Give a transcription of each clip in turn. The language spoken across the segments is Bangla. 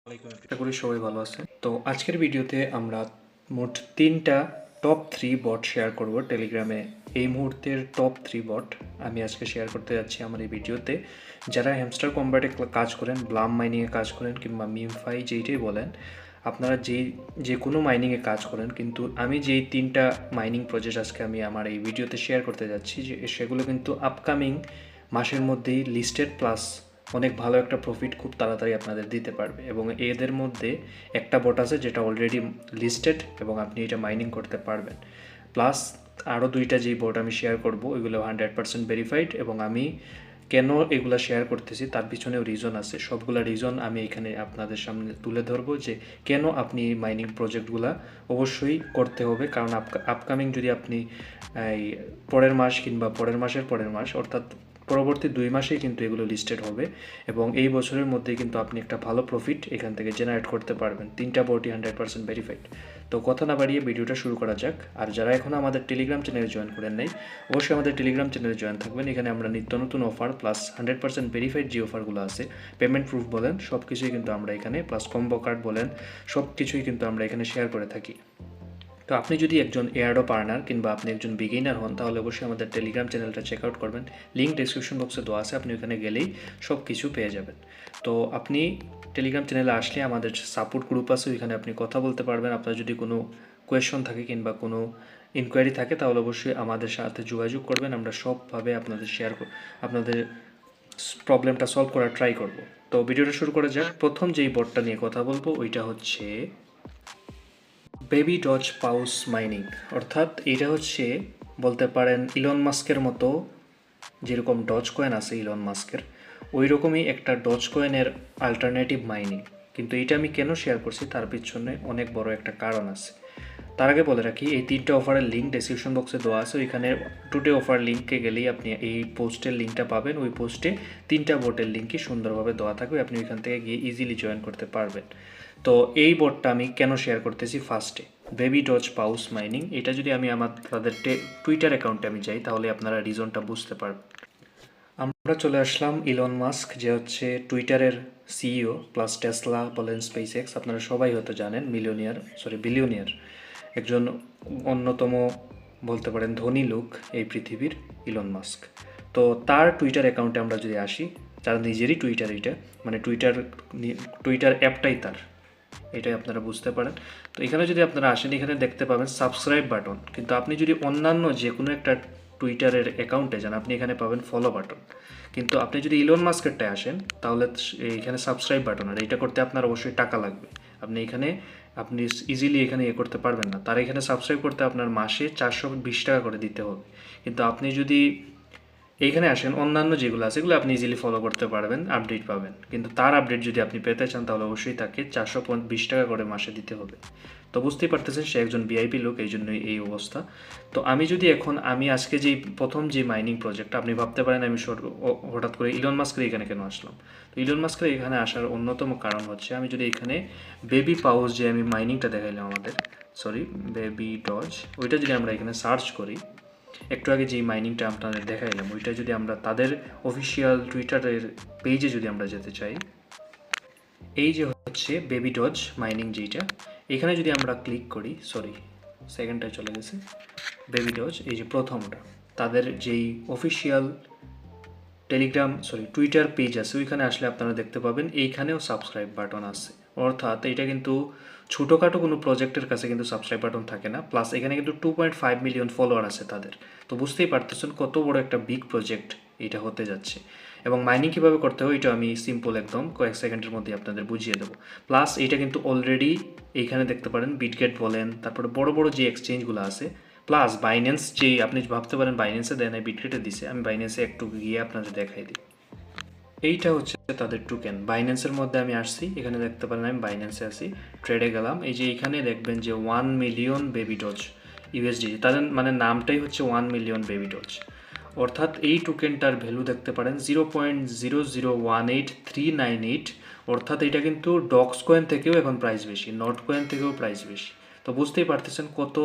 আশা করি সবাই ভালো আছেন। তো আজকের ভিডিওতে আমরা মোট 3টা টপ 3 বট শেয়ার করব টেলিগ্রামে। এই মুহূর্তের টপ 3 বট আমি আজকে শেয়ার করতে যাচ্ছি আমার এই ভিডিওতে। যারা হ্যামস্টার কম্বাটে কাজ করেন, ব্লাম মাইনিংয়ে কাজ করেন কিংবা মিমফাই যেইটাই বলেন, আপনারা যে কোনো মাইনিংয়ে কাজ করেন, কিন্তু আমি যেই 3টা মাইনিং প্রজেক্ট আজকে আমি আমার এই ভিডিওতে শেয়ার করতে যাচ্ছি যে সেগুলো কিন্তু আপকামিং মাসের মধ্যেই লিস্টেড, প্লাস অনেক ভালো একটা প্রফিট খুব তাড়াতাড়ি আপনাদের দিতে পারবে। এবং এদের মধ্যে একটা বট আছে যেটা অলরেডি লিস্টেড এবং আপনি এটা মাইনিং করতে পারবেন। প্লাস আরও 2টা যেই বট আমি শেয়ার করব ওইগুলো 100% ভেরিফাইড। এবং আমি কেন এগুলো শেয়ার করতেছি তার পিছনেও রিজন আছে। সবগুলা রিজন আমি এখানে আপনাদের সামনে তুলে ধরবো যে কেন আপনি এই মাইনিং প্রজেক্টগুলো অবশ্যই করতে হবে। কারণ আপকামিং যদি আপনি এই পরের মাস কিংবা পরের মাসের পরের মাস অর্থাৎ পরবর্তী 2 মাসেই কিন্তু এগুলো লিস্টেড হবে এবং এই বছরের মধ্যেই কিন্তু আপনি একটা ভালো প্রফিট এখান থেকে জেনারেট করতে পারবেন। 3টা বটই 100% ভেরিফাইড। তো কথা না বাড়িয়ে ভিডিওটা শুরু করা যাক। আর যারা এখনও আমাদের টেলিগ্রাম চ্যানেলে জয়েন করেন নাই, অবশ্যই আমাদের টেলিগ্রাম চ্যানেলে জয়েন থাকবেন। এখানে আমরা নিত্য নতুন অফার প্লাস 100% ভেরিফাইড যে অফারগুলো আছে, পেমেন্ট প্রুফ বলেন সব কিছুই কিন্তু আমরা এখানে, প্লাস কম্বো কার্ড বলেন সব কিছুই কিন্তু আমরা এখানে শেয়ার করে থাকি। তো আপনি যদি একজন এয়ারড্রপ আর্নার কিংবা আপনি একজন বিগিনার হন, তাহলে অবশ্যই আমাদের টেলিগ্রাম চ্যানেলটা চেক আউট করবেন। লিঙ্ক ডেসক্রিপশন বক্সে দেওয়া আছে, আপনি ওখানে গেলেই সব কিছু পেয়ে যাবেন। তো আপনি টেলিগ্রাম চ্যানেলে আসলে আমাদের সাপোর্ট গ্রুপ আছে, ওইখানে আপনি কথা বলতে পারবেন। আপনার যদি কোনো কোয়েশন থাকে কিংবা কোনো ইনকোয়ারি থাকে তাহলে অবশ্যই আমাদের সাথে যোগাযোগ করবেন। আমরা সবভাবে আপনাদের প্রবলেমটা সলভ করার ট্রাই করব। তো ভিডিওটা শুরু করা যাক। প্রথম যেই বটটা নিয়ে কথা বলবো ওইটা হচ্ছে বেবি ডজ পাউস মাইনিং। অর্থাৎ এটা হচ্ছে বলতে পারেন ইলন মাস্কের মতো, যেরকম ডজ কয়েন আছে ইলন মাস্কের, ওই রকমই একটা ডজ কয়েনের আলটারনেটিভ মাইনিং। কিন্তু এটা আমি কেন শেয়ার করছি তার পিছনে অনেক বড় একটা কারণ আছে। তার আগে বলে রাখি, এই 3টা অফারের লিঙ্ক ডেসক্রিপশন বক্সে দেওয়া আছে। ওইখানে টুডে অফার লিঙ্কে গেলেই আপনি এই পোস্টের লিঙ্কটা পাবেন। ওই পোস্টে 3টা বোটের লিঙ্কই সুন্দরভাবে দেওয়া থাকবে, আপনি ওইখান থেকে গিয়ে ইজিলি জয়েন করতে পারবেন। তো এই বোটটা আমি কেন শেয়ার করতেছি, ফার্স্টে বেবি ডজ পাউস মাইনিং। এটা যদি আমি তাদের টুইটার অ্যাকাউন্টে আমি যাই তাহলে আপনারা রিজনটা বুঝতে পারবেন। আমরা চলে আসলাম ইলন মাস্ক, যে হচ্ছে টুইটারের সিইও, প্লাস টেসলা বলেন, স্পেস এক্স, আপনারা সবাই হয়তো জানেন, বিলিয়নিয়ার, একজন অন্যতম বলতে পারেন ধনী লোক এই পৃথিবীর ইলন মাস্ক। তো তার টুইটার অ্যাকাউন্টে আমরা যদি আসি, তার নিজেরই টুইটার, এটা মানে টুইটার অ্যাপটাই তার, এটাই আপনারা বুঝতে পারেন। তো এখানে যদি আপনারা আসেন, এখানে দেখতে পাবেন সাবস্ক্রাইব বাটন। কিন্তু আপনি যদি অন্যান্য যে কোনো একটা টুইটারের অ্যাকাউন্টে যান, আপনি এখানে পাবেন ফলো বাটন। কিন্তু আপনি যদি ইলন মাস্কেরটায় আসেন তাহলে এখানে সাবস্ক্রাইব বাটন, আর এটা করতে আপনার অবশ্যই টাকা লাগবে। আপনি ইজিলি এখানে করতে পারবেন না। তার এখানে সাবস্ক্রাইব করতে আপনার মাসে 420 টাকা করে দিতে হবে। কিন্তু আপনি যদি এইখানে আসেন, অন্যান্য যেগুলো আছে এগুলো আপনি ইজিলি ফলো করতে পারবেন, আপডেট পাবেন। কিন্তু তার আপডেট যদি আপনি পেতে চান তাহলে অবশ্যই তাকে 420 টাকা করে মাসে দিতে হবে। তো বুঝতেই পারতেছেন সে একজন ভিআইপি লোক, এই জন্যই এই অবস্থা। তো আমি আজকে প্রথম যে মাইনিং প্রজেক্ট, আপনি ভাবতে পারেন আমি হঠাৎ করে ইলন মাস্কের এখানে কেন আসলাম। তো ইলন মাস্কের এখানে আসার অন্যতম কারণ হচ্ছে, আমি যদি এখানে বেবি পাউস যে আমি মাইনিংটা দেখাইলাম বেবি ডজ, ওইটা যদি আমরা এখানে সার্চ করি, একটু আগে যেই মাইনিংটা আপনাদের দেখাইলাম ওইটা যদি আমরা তাদের অফিসিয়াল টুইটারের পেজে যদি আমরা যেতে চাই, এই যে হচ্ছে বেবি ডজ মাইনিং যেইটা, এখানে যদি আমরা ক্লিক করি, সেকেন্ডটায় চলে গেছে, বেবি ডজ এই যে প্রথমটা, তাদের যেই অফিসিয়াল টুইটার পেজ আছে ওইখানে আসলে আপনারা দেখতে পাবেন এইখানেও সাবস্ক্রাইব বাটন আছে। অর্থাৎ এটা কিন্তু ছোটোখাটো কোনো প্রজেক্টের কাছে কিন্তু সাবস্ক্রাইব বাটন থাকে না। প্লাস এখানে কিন্তু 2.5 মিলিয়ন ফলোয়ার আছে তাদের। তো বুঝতেই পারতেছেন কত বড় একটা বিগ প্রজেক্ট এটা হতে যাচ্ছে। এবং মাইনিং কীভাবে করতে হয় এটা আমি সিম্পল একদম কয়েক সেকেন্ডের মধ্যে আপনাদের বুঝিয়ে দেবো। প্লাস এটা কিন্তু অলরেডি এইখানে দেখতে পারেন বিটগেট বলেন, তারপরে বড় বড় যে এক্সচেঞ্জগুলো আছে, প্লাস বাইন্যান্স, যে আপনি ভাবতে পারেন বাইন্যান্সে দেয় না, বিটগেটে দিছে। আমি বাইন্যান্সে একটু গিয়ে আপনাদের দেখাই দিই। এইটা হচ্ছে তাদের টোকেন। বাইন্যান্সের মধ্যে আমি আসছি, এখানে দেখতে পারেন আমি বাইন্যান্সে আসি, ট্রেডে গেলাম। এই যে এখানে দেখবেন যে 1 মিলিয়ন বেবি ডজ ইউএসডি, তাদের মানে নামটাই হচ্ছে 1 মিলিয়ন বেবি ডজ। অর্থাৎ এই টোকেনটার ভ্যালু দেখতে পারেন 0.0018398। অর্থাৎ এটা কিন্তু ডক্স কয়েন থেকেও এখন প্রাইস বেশি, নট কয়েন থেকেও প্রাইস বেশি। তো বুঝতেই পারতেছেন কত,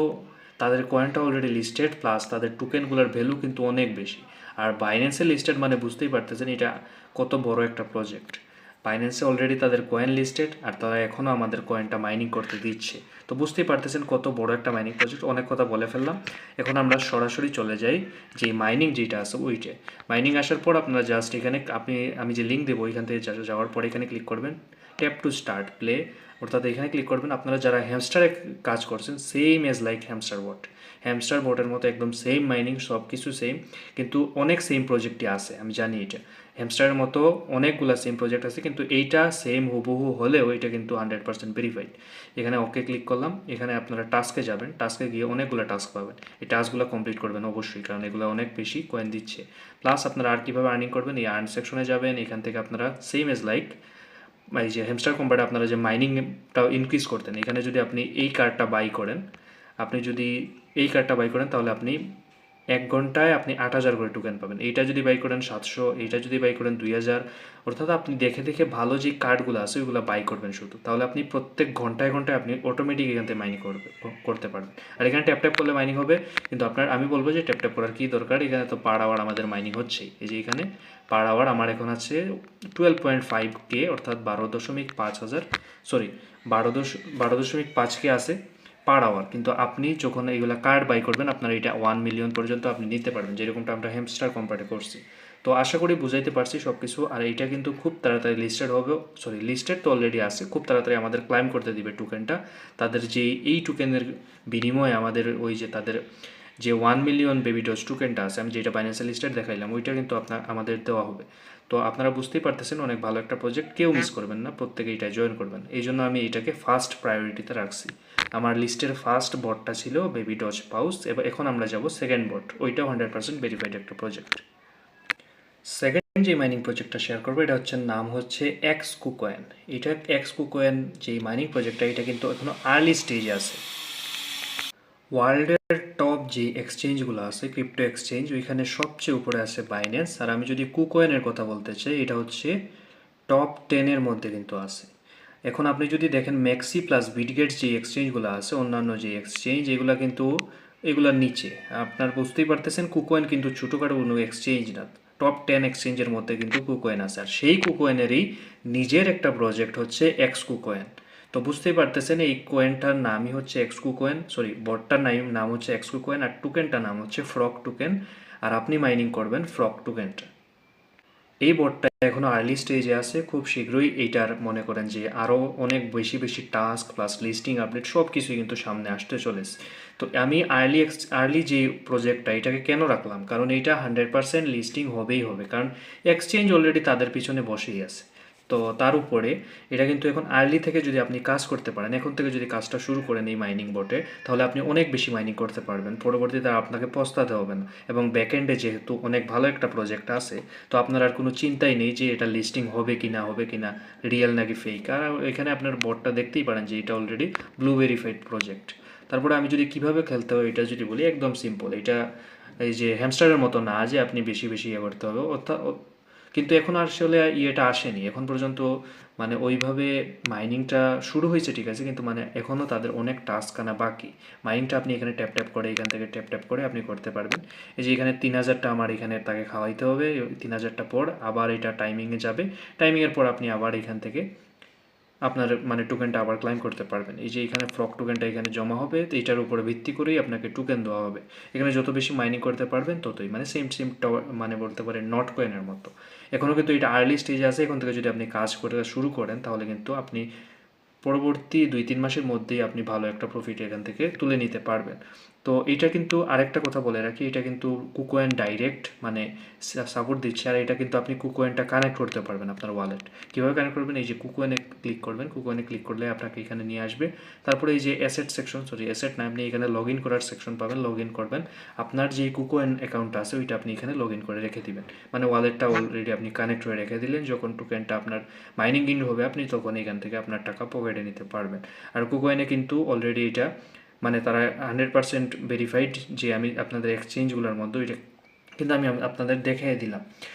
তাদের কয়েনটা অলরেডি লিস্টেড, প্লাস তাদের টোকেনগুলোর ভ্যালু কিন্তু অনেক বেশি। আর বাইন্যান্সে লিস্টেড মানে বুঝতেই পারতেছেন এটা কত বড় একটা প্রজেক্ট। বাইন্যান্সে অলরেডি তাদের কয়েন লিস্টেড, আর তারা এখনও আমাদের কয়েনটা মাইনিং করতে দিচ্ছে। তো বুঝতেই পারতেছেন কত বড় একটা মাইনিং প্রজেক্ট। অনেক কথা বলে ফেললাম, এখন আমরা সরাসরি চলে যাই যে মাইনিং যেটা আছে ওইটে। মাইনিং আসার পর আপনারা জাস্ট এখানে আমি যে লিঙ্ক দেবো এখান থেকে যাওয়ার পর এখানে ক্লিক করবেন, ট্যাপ টু স্টার্ট প্লে, অর্থাৎ এখানে ক্লিক করবেন। আপনারা যারা হ্যামস্টারে কাজ করছেন, সেম এজ লাইক হ্যামস্টার বট, হ্যামস্টার বোটের মতো একদম সেম মাইনিং, সব কিছু সেম, কিন্তু অনেক সেম প্রজেক্টই আছে, আমি জানি এটা। হ্যামস্টারের মতো অনেকগুলো সেম প্রজেক্ট আছে, কিন্তু এইটা সেম হুবহু হলেও এটা কিন্তু 100% ভেরিফাইড। এখানে ওকে ক্লিক করলাম, এখানে আপনারা টাস্কে যাবেন, টাস্কে গিয়ে অনেকগুলো টাস্ক পাবেন। এই টাস্কগুলো কমপ্লিট করবেন অবশ্যই, কারণ এগুলো অনেক বেশি কয়েন দিচ্ছে। প্লাস আপনারা আর কীভাবে আর্নিং করবেন, এই আর্ন সেকশনে যাবেন, এখান থেকে আপনারা সেম এজ লাইক এই যে হ্যামস্টার কোম্পানি আপনারা যে মাইনিংটা ইনক্রিজ করতেন, এখানে যদি আপনি এই কার্ডটা বাই করেন, আপনি যদি এই কার্ডটা বাই করেন তাহলে আপনি 1 ঘন্টায় আপনি 8,000 করে টোকেন পাবেন। এইটা যদি বাই করেন 700, এইটা যদি বাই করেন 2,000, অর্থাৎ আপনি দেখে দেখে ভালো যে কার্ডগুলো আছে ওইগুলো বাই করবেন শুধু, তাহলে আপনি প্রত্যেক ঘন্টায় ঘন্টায় আপনি অটোমেটিক এখান থেকে মাইনিং করতে পারবেন। আর এখানে ট্যাপ ট্যাপ করলে মাইনিং হবে, কিন্তু আমি বলবো যে ট্যাপ ট্যাপ করার কী দরকার, এখানে তো পার আওয়ার আমাদের মাইনিং হচ্ছেই। এই যে এখানে পার আওয়ার আমার এখন আছে 12.5K, অর্থাৎ 12.5 হাজার, সরি 12.5K আছে পার আওয়ার। কিন্তু আপনি যখন এইগুলো কার্ড বাই করবেন আপনার এটা 1 মিলিয়ন পর্যন্ত আপনি নিতে পারবেন, যেরকমটা আমরা হ্যামস্টার কোম্পানি করছি। তো আশা করি বুঝাইতে পারছি সব কিছু। আর এইটা কিন্তু খুব তাড়াতাড়ি লিস্টেড হবে, সরি লিস্টেড তো অলরেডি আছে, খুব তাড়াতাড়ি আমাদের ক্লাইম করতে দিবে টোকেনটা। তাদের যে এই টোকেনের বিনিময়ে আমাদের ওই যে তাদের যে 1 মিলিয়ন বেবি ডজ টোকেনটা আছে, আমি যেটা ফাইন্যান্সিয়াল লিস্টেড দেখাইলাম, ওইটা কিন্তু আমাদের দেওয়া হবে। তো আপনারা বুঝতেই পারতেছেন অনেক ভালো একটা প্রজেক্ট, কেউ মিস করবেন না, প্রত্যেকে এটা জয়েন করবেন। এই জন্য আমি এটাকে ফার্স্ট প্রায়োরিটিতে রাখছি। আমার লিস্টের ফার্স্ট বটটা ছিল বেবি ডজ পাউস, এবার এখন আমরা যাব সেকেন্ড বট, ওইটাও 100% ভেরিফাইড একটা প্রজেক্ট। সেকেন্ড যে মাইনিং প্রজেক্টটা শেয়ার করবো এটা হচ্ছে নাম হচ্ছে এক্স কুকয়েন। এটা এক্স কুকয়েন যে মাইনিং প্রজেক্টটা, এটা কিন্তু এখনও আর্লি স্টেজে আছে। ওয়ার্ল্ডের টপ যে এক্সচেঞ্জগুলো আছে ক্রিপ্টো এক্সচেঞ্জ, ওইখানে সবচেয়ে উপরে আছে বাইন্যান্স। আর আমি যদি কুকয়েনের কথা বলতে চাই, এটা হচ্ছে টপ 10-এর মধ্যে কিন্তু আছে। এখন আপনি যদি দেখেন ম্যাক্সি প্লাস বিটগেটস যে এক্সচেঞ্জগুলো আছে, অন্যান্য যে এক্সচেঞ্জ, এগুলো কিন্তু এগুলোর নিচে। আপনার বুঝতেই পারতেছেন কুকয়েন কিন্তু ছোটোখাটো কোনো এক্সচেঞ্জ না, টপ 10 এক্সচেঞ্জের মধ্যে কিন্তু কুকয়েন আছে। আর সেই কুকয়েনেরই নিজের একটা প্রজেক্ট হচ্ছে এক্স কুকয়েন। তো বুঝতেই পারতেছেন এই কয়েনটার নামই হচ্ছে এক্স কুকয়েন, সরি বটটার নাম হচ্ছে এক্স কুকয়েন, আর টোকেনটার নাম হচ্ছে ফ্রক টোকেন। আর আপনি মাইনিং করবেন ফ্রক টোকেনটা। এই বোর্ডটা এখনও আর্লি স্টেজে আছে, খুব শীঘ্রই এইটার মনে করেন যে আরও অনেক বেশি বেশি টাস্ক প্লাস লিস্টিং আপডেট সব কিছুই কিন্তু সামনে আসতে চলেছে। তো আমি আর্লি যে প্রজেক্টটা এটাকে কেন রাখলাম, কারণ এইটা 100% লিস্টিং হবেই হবে, কারণ এক্সচেঞ্জ অলরেডি তাদের পিছনে বসেই আছে। তো তার উপরে এটা কিন্তু এখন আর্লি থেকে যদি আপনি কাজ করতে পারেন, এখন থেকে যদি কাজটা শুরু করেন এই মাইনিং বোটে, তাহলে আপনি অনেক বেশি মাইনিং করতে পারবেন, পরবর্তীতে আপনাকে পস্তাতে হবে না। এবং ব্যাকএন্ডে যেহেতু অনেক ভালো একটা প্রজেক্ট আছে, তো আপনার আর কোনো চিন্তাই নেই যে এটা লিস্টিং হবে কি না হবে কি না, রিয়েল নাকি ফেক। আর এখানে আপনার বোটটা দেখতেই পারেন যে এটা অলরেডি ব্লু ভেরিফাইড প্রজেক্ট। তারপরে আমি যদি কিভাবে খেলতে হবে এটা যদি বলি, একদম সিম্পল। এটা এই যে হ্যামস্টারের মতো না যে আপনি বেশি বেশি ইয়ে করতে হবে, অর্থাৎ কিন্তু এখন আসলে ইয়েটা আসেনি এখন পর্যন্ত, মানে ওইভাবে মাইনিংটা শুরু হয়েছে ঠিক আছে, কিন্তু মানে এখনও তাদের অনেক টাস্ক আনা বাকি। মাইনিংটা আপনি এখানে ট্যাপ ট্যাপ করে এখান থেকে ট্যাপ ট্যাপ করে আপনি করতে পারবেন। এই যে এখানে 3,000টা আমার এখানে তাকে খাওয়াইতে হবে, 3,000টা পর আবার এটা টাইমিংয়ে যাবে, টাইমিংয়ের পর আপনি আবার এখান থেকে আপনার মানে টোকেনটা আবার ক্লাইম করতে পারবেন। এই যে এখানে ফ্রক টোকেনটা এখানে জমা হবে, তো এটার উপরে ভিত্তি করেই আপনাকে টোকেন দেওয়া হবে। এখানে যত বেশি মাইনিং করতে পারবেন ততই, মানে সেম মানে বলতে পারেন নট কয়েনের মতো। এখনও কিন্তু এটা আর্লি স্টেজে আছে, এখন থেকে যদি আপনি কাজ করে শুরু করেন তাহলে কিন্তু আপনি পরবর্তী 2-3 মাসের মধ্যেই আপনি ভালো একটা প্রফিট এখান থেকে তুলে নিতে পারবেন। তো এটা কিন্তু আরেকটা কথা বলে রাখি, এটা কিন্তু কুকয়েন ডাইরেক্ট মানে সাপোর্ট দিচ্ছে। আর এটা কিন্তু আপনি কুকয়েনটা কানেক্ট করতে পারবেন আপনার ওয়ালেট। কীভাবে কানেক্ট করবেন, এই যে কুকয়েনে ক্লিক করবেন, কুকয়েনে ক্লিক করলে আপনাকে এখানে নিয়ে আসবে। তারপরে এই যে অ্যাসেট সেকশন, সরি অ্যাসেট না, আপনি এখানে লগ ইন করার সেকশন পাবেন, লগ ইন করবেন। আপনার যে কুকয়েন অ্যাকাউন্ট আছে ওইটা আপনি এখানে লগ ইন করে রেখে দিবেন, মানে ওয়ালেটটা অলরেডি আপনি কানেক্ট হয়ে রেখে দিলেন। যখন টোকেনটা আপনার মাইনিং ইন হবে আপনি তখন এখান থেকে আপনার টাকা পকেটে নিতে পারবেন। আর কুকয়েনে কিন্তু অলরেডি এটা মানে তারা 100% ভেরিফাইড, যে আমি আপনাদের এক্সচেঞ্জগুলোর মধ্যে এটা কিন্তু আমি আপনাদের দেখিয়ে দিলাম।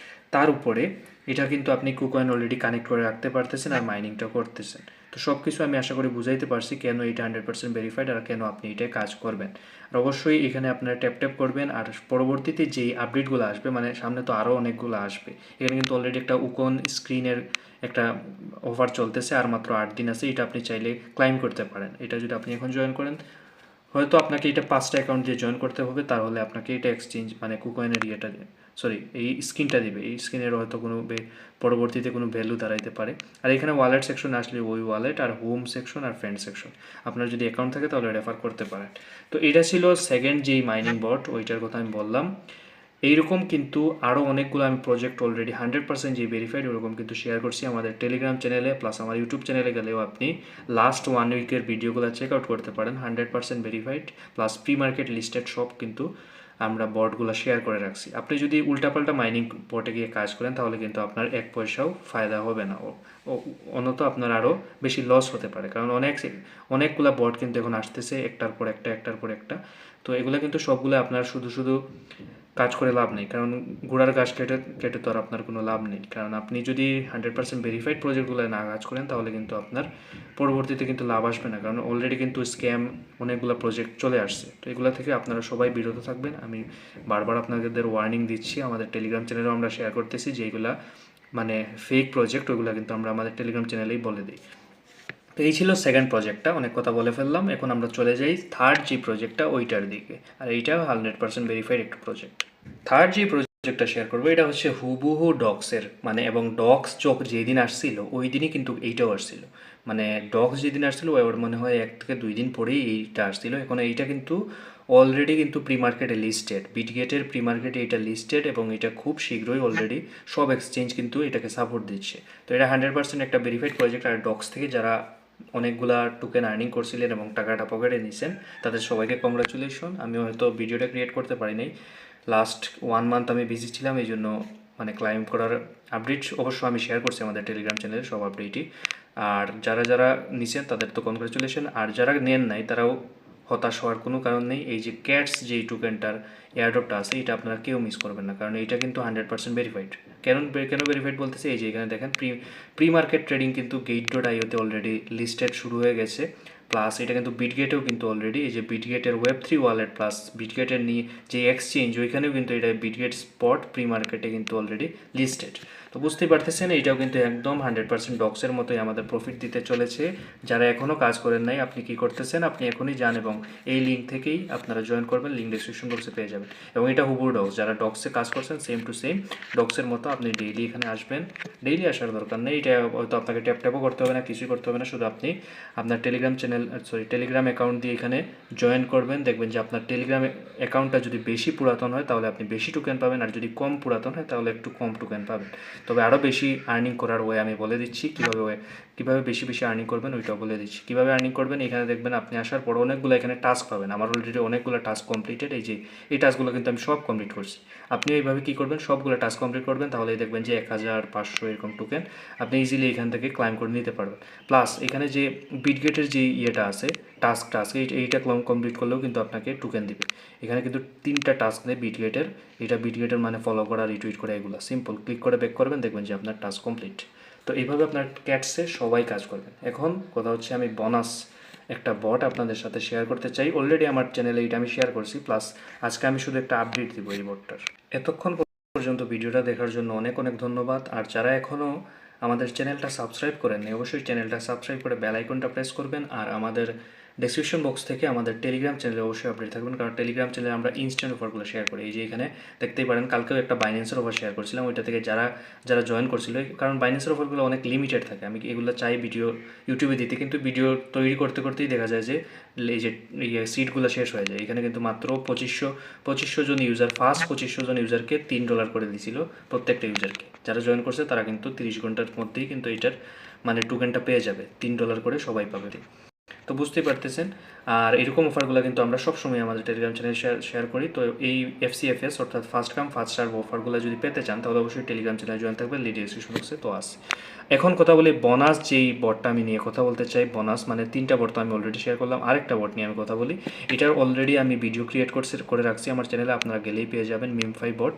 তার উপরে এটা কিন্তু আপনি কুকয়েন অলরেডি কানেক্ট করে রাখতে পারতেছেন আর মাইনিংটা করতেছেন। তো সব কিছু আমি আশা করি বুঝাইতে পারছি কেন এটা 100% ভেরিফাইড আর কেন আপনি এটাই কাজ করবেন। আর অবশ্যই এখানে আপনারা ট্যাপ করবেন, আর পরবর্তীতে যেই আপডেটগুলো আসবে, মানে সামনে তো আরও অনেকগুলো আসবে। এখানে কিন্তু অলরেডি একটা উকন স্ক্রিনের একটা অফার চলতেছে, আর মাত্র 8 দিন আছে। এটা আপনি চাইলে ক্লাইম করতে পারেন। এটা যদি আপনি এখন জয়েন করেন, হয়তো আপনাকে এটা 5টা অ্যাকাউন্ট দিয়ে জয়েন করতে হবে, তাহলে আপনাকে এটা এক্সচেঞ্জ মানে কুকয়েনের ইয়েটা এই স্কিনটা দিবে। এই স্কিনের হয়তো কোনো পরবর্তীতে কোনো ভ্যালু দাঁড়াইতে পারে। আর এখানে ওয়ালেট সেকশন আসলে ওই ওয়ালেট আর হোম সেকশন আর ফ্রেন্ড সেকশন, আপনার যদি অ্যাকাউন্ট থাকে তাহলে রেফার করতে পারেন। তো এটা ছিল সেকেন্ড যেই মাইনিং বট, ওইটার কথা আমি বললাম। এইরকম কিন্তু আরও অনেকগুলো আমি প্রজেক্ট অলরেডি 100% যে ভেরিফাইড ওরকম কিন্তু শেয়ার করছি আমাদের টেলিগ্রাম চ্যানেলে, প্লাস আমার ইউটিউব চ্যানেলে গেলেও আপনি লাস্ট 1 উইকের ভিডিওগুলো চেক আউট করতে পারেন। 100% verified plus pre market listed সব কিন্তু আমরা বটগুলো শেয়ার করে রাখছি। আপনি যদি উল্টাপাল্টা মাইনিং বটে গিয়ে কাজ করেন তাহলে কিন্তু আপনার এক পয়সাও ফায়দা হবে না, অনত আপনার আরও বেশি লস হতে পারে, কারণ অনেকগুলো বট কিন্তু এখন আসতেছে একটার পর একটা। তো এগুলো কিন্তু সবগুলো আপনার শুধু কাজ করে লাভ নেই, কারণ গোড়ার গাছ কেটে কেটে তো আর আপনার কোনো লাভ নেই। কারণ আপনি যদি 100% ভেরিফাইড প্রজেক্টগুলো না কাজ করেন তাহলে কিন্তু আপনার পরবর্তীতে কিন্তু লাভ আসবে না, কারণ অলরেডি কিন্তু স্ক্যাম অনেকগুলো প্রজেক্ট চলে আসছে। তো এগুলো থেকে আপনারা সবাই বিরত থাকবেন। আমি বারবার আপনাদের ওয়ার্নিং দিচ্ছি, আমাদের টেলিগ্রাম চ্যানেলেও আমরা শেয়ার করতেছি যে এইগুলা মানে ফেক প্রজেক্ট, ওইগুলো কিন্তু আমরা আমাদের টেলিগ্রাম চ্যানেলেই বলে দিই। তো এই ছিল সেকেন্ড প্রজেক্টটা, অনেক কথা বলে ফেললাম। এখন আমরা চলে যাই থার্ড যে প্রজেক্টটা ওইটার দিকে, আর এইটা 100% ভেরিফাইড একটা প্রজেক্ট। থার্ড যে প্রজেক্টটা শেয়ার করবো এটা হচ্ছে হুবহু ডক্সের, মানে এবং ডক্স চোখ যেদিন আসছিল ওই দিনই কিন্তু এইটাও আসছিল। মানে ডক্স যেদিন আসছিল ওর মনে হয় 1 থেকে 2 দিন পরেই এইটা আসছিল। এখন এইটা কিন্তু অলরেডি কিন্তু প্রি মার্কেটে লিস্টেড, বিটগেটের প্রি মার্কেটে এটা লিস্টেড, এবং এটা খুব শীঘ্রই অলরেডি সব এক্সচেঞ্জ কিন্তু এটাকে সাপোর্ট দিচ্ছে। তো এটা 100% একটা ভেরিফাইড প্রজেক্ট। আর ডক্স থেকে যারা অনেকগুলা টোকেন আর্নিং করছিলেন এবং টাকাটা পকেটে নিছেন তাদের সবাইকে কংগ্রাচুলেশন। আমি হয়তো ভিডিওটা ক্রিয়েট করতে পারি নাই, লাস্ট 1 মান্থ আমি বিজি ছিলাম, এই জন্য মানে ক্লাইম করার আপডেট অবশ্য আমি শেয়ার করছি আমাদের টেলিগ্রাম চ্যানেলে সব আপডেটই। আর যারা নিছেন তাদের তো কনগ্রাচুলেশন, আর যারা নেন নাই তারাও হতাশ হওয়ার কোনো কারণ নেই। এই যে ক্যাটস যেই টোকেনটার এয়ারড্রপটা আছে এটা আপনারা কেউ মিস করবেন না, কারণ এটা কিন্তু 100% ভেরিফাইড। কেন ভেরিফাইড বলতেছে, এই যে এখানে দেখেন প্রি মার্কেট ট্রেডিং কিন্তু gate.ioতে অলরেডি লিস্টেড শুরু হয়ে গেছে। প্লাস এটা কিন্তু বিটগেটেও কিন্তু অলরেডি, এই যে বিটগেটের Web3 ওয়ালেট প্লাস বিটগেটের নিয়ে যে এক্সচেঞ্জ ওইখানেও কিন্তু এটা বিটগেট স্পট প্রি মার্কেটে কিন্তু অলরেডি লিস্টেড। তো বুঝতেই পারতেছেন এটাও কিন্তু একদম 100% ডক্সের মতোই আমাদের প্রফিট দিতে চলেছে। যারা এখনও কাজ করেন নাই আপনি কি করতেছেন, আপনি এখনই যান এবং এই লিঙ্ক থেকেই আপনারা জয়েন করবেন, লিঙ্ক ডিসক্রিপশন বক্সে পেয়ে যাবেন। এবং এটা হুবহু ডক্স, যারা ডক্সে কাজ করছেন সেম টু সেম ডক্সের মতো আপনি ডেইলি এখানে আসবেন। ডেইলি আসার দরকার নেই, এটা হয়তো আপনাকে ট্যাপও করতে হবে না, কিছুই করতে হবে না, শুধু আপনি আপনার টেলিগ্রাম অ্যাকাউন্ট দিয়ে এখানে জয়েন করবেন। দেখবেন যে আপনার টেলিগ্রাম অ্যাকাউন্টটা যদি বেশি পুরাতন হয় তাহলে আপনি বেশি টোকেন পাবেন, আর যদি কম পুরাতন হয় তাহলে একটু কম টোকেন পাবেন। তবে আরও বেশি আর্নিং করার ওয়ে আমি বলে দিচ্ছি, কীভাবে বেশি আর্নিং করবেন ওইটাও বলে দিচ্ছি। কীভাবে আর্নিং করবেন, এখানে দেখবেন আপনি আসার পর অনেকগুলো এখানে টাস্ক পাবেন। আমার অলরেডি অনেকগুলো টাস্ক কমপ্লিটেড, এই টাস্কগুলো কিন্তু আমি সব কমপ্লিট করছি। আপনি এইভাবে কী করবেন, সবগুলো টাস্ক কমপ্লিট করবেন, তাহলেই দেখবেন যে 1500 এরকম টোকেন আপনি ইজিলি এখান থেকে ক্লাইম করে নিতে পারবেন। প্লাস এখানে যে বিটগেটের যে ইয়েটা আছে টাস্ক এইটা কমপ্লিট করলেও কিন্তু আপনাকে টোকেন দিবে। এখানে কিন্তু 3টা টাস্ক নেই বিটগেটের, এটা বিটগেটের মানে ফলো করা, রিটুইট করা, এগুলো সিম্পল ক্লিক করে ব্যাক করবেন, দেখবেন যে আপনার টাস্ক কমপ্লিট। তো এইভাবে আপনার ক্যাটসে সবাই কাজ করবেন। এখন কথা হচ্ছে আমি বোনাস একটা বট আপনাদের সাথে শেয়ার করতে চাই। অলরেডি আমার চ্যানেলে এটা আমি শেয়ার করছি, প্লাস আজকে আমি শুধু একটা আপডেট দিব এই বটটার। এতক্ষণ পর্যন্ত ভিডিওটা দেখার জন্য অনেক ধন্যবাদ। আর যারা এখনও আমাদের চ্যানেলটা সাবস্ক্রাইব করেননি অবশ্যই চ্যানেলটা সাবস্ক্রাইব করে বেল আইকনটা প্রেস করবেন। আর আমাদের ডেসক্রিপশন বক্স থেকে আমাদের টেলিগ্রাম চ্যানেলে অবশ্যই আপডেট থাকবেন, কারণ টেলিগ্রাম চ্যানেলে আমরা ইনস্ট্যান্ট অফারগুলো শেয়ার করি। এই যে এখানে দেখতেই পারেন, কালকেও একটা বাইন্যান্সের অফার শেয়ার করছিলাম, ওইটা থেকে যারা জয়েন করছিল, কারণ বাইন্যান্সের অফারগুলো অনেক লিমিটেড থাকে। আমি এগুলো চাই ভিডিও ইউটিউবে দিতে, কিন্তু ভিডিও তৈরি করতেই দেখা যায় যে এই যে সিটগুলো শেষ হয়ে যায়। এখানে কিন্তু মাত্র 2500 জন ইউজার, ফার্স্ট 2500 জন ইউজারকে $3 করে দিয়েছিল প্রত্যেকটা ইউজারকে। যারা জয়েন করছে তারা কিন্তু 30 ঘন্টার মধ্যেই কিন্তু এটার মানে টোকেনটা পেয়ে যাবে, $3 করে সবাই পাবে। তো বুঝতেই পারতেছেন। আর এরকম অফারগুলো কিন্তু আমরা সবসময় আমাদের টেলিগ্রাম চ্যানেলে শেয়ার করি। তো এই FCFS অর্থাৎ ফার্স্ট কাম ফার্স্ট সার্ভ অফারগুলো যদি পেতে চান তাহলে অবশ্যই টেলিগ্রাম চ্যানেলে জয়েন থাকবেন, লিড ডিসক্রিপশন বক্সে তো আছে। এখন কথা বলি বোনাস, যেই বটটা আমি নিয়ে কথা বলতে চাই। বোনাস মানে 3টা বট তো আমি অলরেডি শেয়ার করলাম, আরেকটা বট নিয়ে আমি কথা বলি। এটার অলরেডি আমি ভিডিও ক্রিয়েট করে রাখছি আমার চ্যানেলে, আপনারা গেলেই পেয়ে যাবেন মিমফাই বট।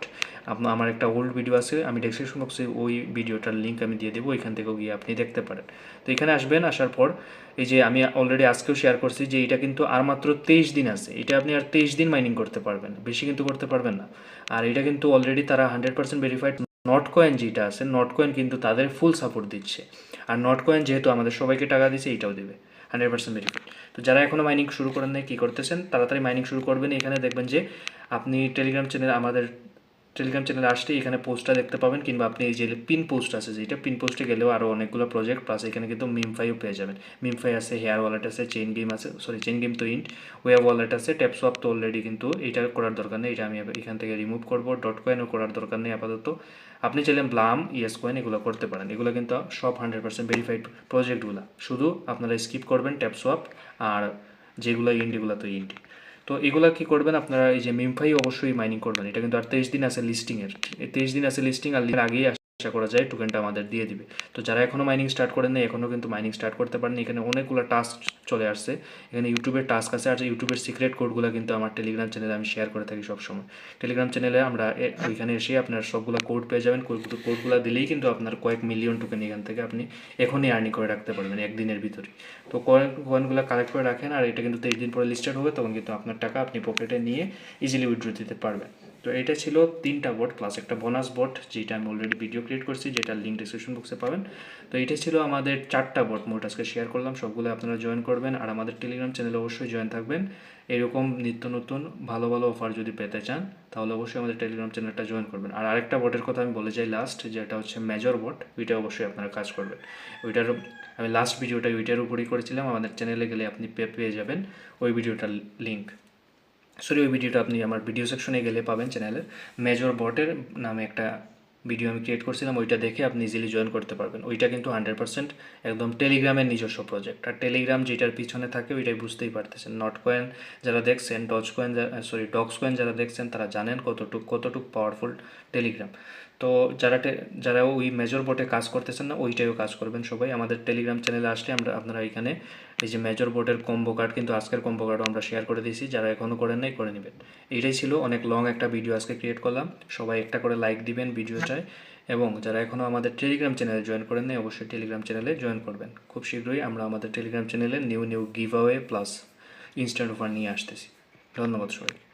আমার একটা ওল্ড ভিডিও আছে, আমি ডেসক্রিপশন বক্সে ওই ভিডিওটার লিঙ্ক আমি দিয়ে দেবো, ওইখান থেকেও গিয়ে আপনি দেখতে পারেন। তো এখানে আসবেন, আসার পর এই যে আমি অলরেডি আজকেও শেয়ার করছি যে এটা কিন্তু আর মাত্র 23 দিন আছে। এটা আপনি আর 23 দিন মাইনিং করতে পারবেন, বেশি কিন্তু করতে পারবেন না। আর এটা কিন্তু অলরেডি তারা 100% ভেরিফাইড। নট কয়েন যেটা আছে, নট কয়েন কিন্তু তাদের ফুল সাপোর্ট দিচ্ছে। আর নট কয়েন যেহেতু আমাদের সবাইকে টাকা দিচ্ছে, এইটাও দেবে 100% ভেরিফাইড। তো যারা এখনও মাইনিং শুরু করেন নাই, কী করতেছেন, তাড়াতাড়ি মাইনিং শুরু করবেন। এখানে দেখবেন যে আপনি আমাদের টেলিগ্রাম চ্যানেলে আসলে এখানে পোস্টটা দেখতে পাবেন, কিংবা আপনি এই যে পিন পোস্ট আছে, যেটা পিন পোস্টে গেলেও আরও অনেকগুলো প্রজেক্ট প্লাস এখানে কিন্তু মিমফাইও পেয়ে যাবেন। মিমফাই আছে, হেয়ার ওয়ালেট আছে, চেইন গেম আছে, চেইন গেম তো ইন্ট, ওয়েব ওয়ালেট আছে, ট্যাপসোয়াপ তো অলরেডি কিন্তু এটা করার দরকার নেই, এটা আমি এখান থেকে রিমুভ করবো। ডট কয়েনও করার দরকার নেই আপাতত। আপনি চাইলে ব্লাম, ইয়েস কয়েন এগুলো করতে পারেন, এগুলো কিন্তু সব 100% ভেরিফাইড প্রজেক্টগুলো। শুধু আপনারা স্কিপ করবেন ট্যাপসোয়াপ, আর যেগুলো ইন্ট এগুলো তো ইন্ট। তো এগুলা কী করবেন আপনারা, এই যে মিমফাই অবশ্যই মাইনিং করবেন। এটা কিন্তু আর 23 দিন আছে লিস্টিংয়ের, এই 23 দিন আছে লিস্টিং, আর আগেই আশা করা যায় টোকেনটা আমাদের দিয়ে দিবে। তো যারা এখনও মাইনিং স্টার্ট করেন না, এখনও কিন্তু মাইনিং স্টার্ট করতে পারেন। এখানে অনেকগুলো টাস্ক চলে আসছে, এখানে ইউটিউবের টাস্ক আছে, আর ইউটিউবের সিক্রেট কোডগুলো কিন্তু আমার টেলিগ্রাম চ্যানেলে আমি শেয়ার করে থাকি সবসময়। টেলিগ্রাম চ্যানেলে আমরা ওইখানে এসে আপনার সবগুলো কোড পেয়ে যাবেন। কোডগুলো দিলেই কিন্তু আপনার কয়েক মিলিয়ন টোকেন এখান থেকে আপনি এখনই আর্নিং করে রাখতে পারবেন একদিনের ভিতরে। তো কয়েনগুলো কালেক্ট করে রাখেন, আর এটা কিন্তু 23 দিন পরে লিস্টেড হবে, তখন কিন্তু আপনার টাকা আপনি পকেটে নিয়ে ইজিলি উইথড্র দিতে পারবেন। তো এটা ছিল 3টা বট প্লাস একটা বোনাস বট, যেটা আমি অলরেডি ভিডিও ক্রিয়েট করছি, যেটার লিঙ্ক ডিসক্রিপশন বক্সে পাবেন। তো এটা ছিল আমাদের 4টা বট মোট আজকে শেয়ার করলাম, সবগুলো আপনারা জয়েন করবেন। আর আমাদের টেলিগ্রাম চ্যানেলে অবশ্যই জয়েন থাকবেন। এরকম নিত্য নতুন ভালো ভালো অফার যদি পেতে চান তাহলে অবশ্যই আমাদের টেলিগ্রাম চ্যানেলটা জয়েন করবেন। আর আরেকটা বটের কথা আমি বলে যাই লাস্ট, যেটা হচ্ছে মেজর বট, ওইটা অবশ্যই আপনারা কাজ করবেন। ওইটার আমি লাস্ট ভিডিওটা ওইটার উপরেই করেছিলাম, আমাদের চ্যানেলে গেলে আপনি পেয়ে যাবেন ওই ভিডিওটার লিঙ্ক। ওই ভিডিওটা আপনি আমার ভিডিও সেকশনে গেলে পাবেন চ্যানেলের। মেজর বটের নামে একটা ভিডিও আমি ক্রিয়েট করছিলাম, ওইটা দেখে আপনি ইজিলি জয়েন করতে পারবেন। ওইটা কিন্তু 100% একদম টেলিগ্রামের নিজস্ব প্রজেক্ট। আর টেলিগ্রাম যেটার পিছনে থাকে ওইটাই বুঝতেই পারতেছেন। নট কয়েন যারা দেখছেন, ডক্স কয়েন যারা দেখছেন, তারা জানেন কতটুক পাওয়ারফুল টেলিগ্রাম। তো যারা ওই মেজর বোর্ডে কাজ করতেছেন না, ওইটাইও কাজ করবেন সবাই। আমাদের টেলিগ্রাম চ্যানেলে আসলে আপনারা এখানে এই যে মেজর বোর্ডের কম্বো কার্ড, কিন্তু আজকের কম্বো কার্ডও আমরা শেয়ার করে দিয়েছি, যারা এখনও করেন নাই করে নেবেন। এইটাই ছিল, অনেক লং একটা ভিডিও আজকে ক্রিয়েট করলাম। সবাই একটা করে লাইক দিবেন ভিডিওটায়, এবং যারা এখনও আমাদের টেলিগ্রাম চ্যানেলে জয়েন করেন নাই অবশ্যই টেলিগ্রাম চ্যানেলে জয়েন করবেন। খুব শীঘ্রই আমরা আমাদের টেলিগ্রাম চ্যানেলে new give away plus instant offer নিয়ে আসতেছি। ধন্যবাদ সবাই।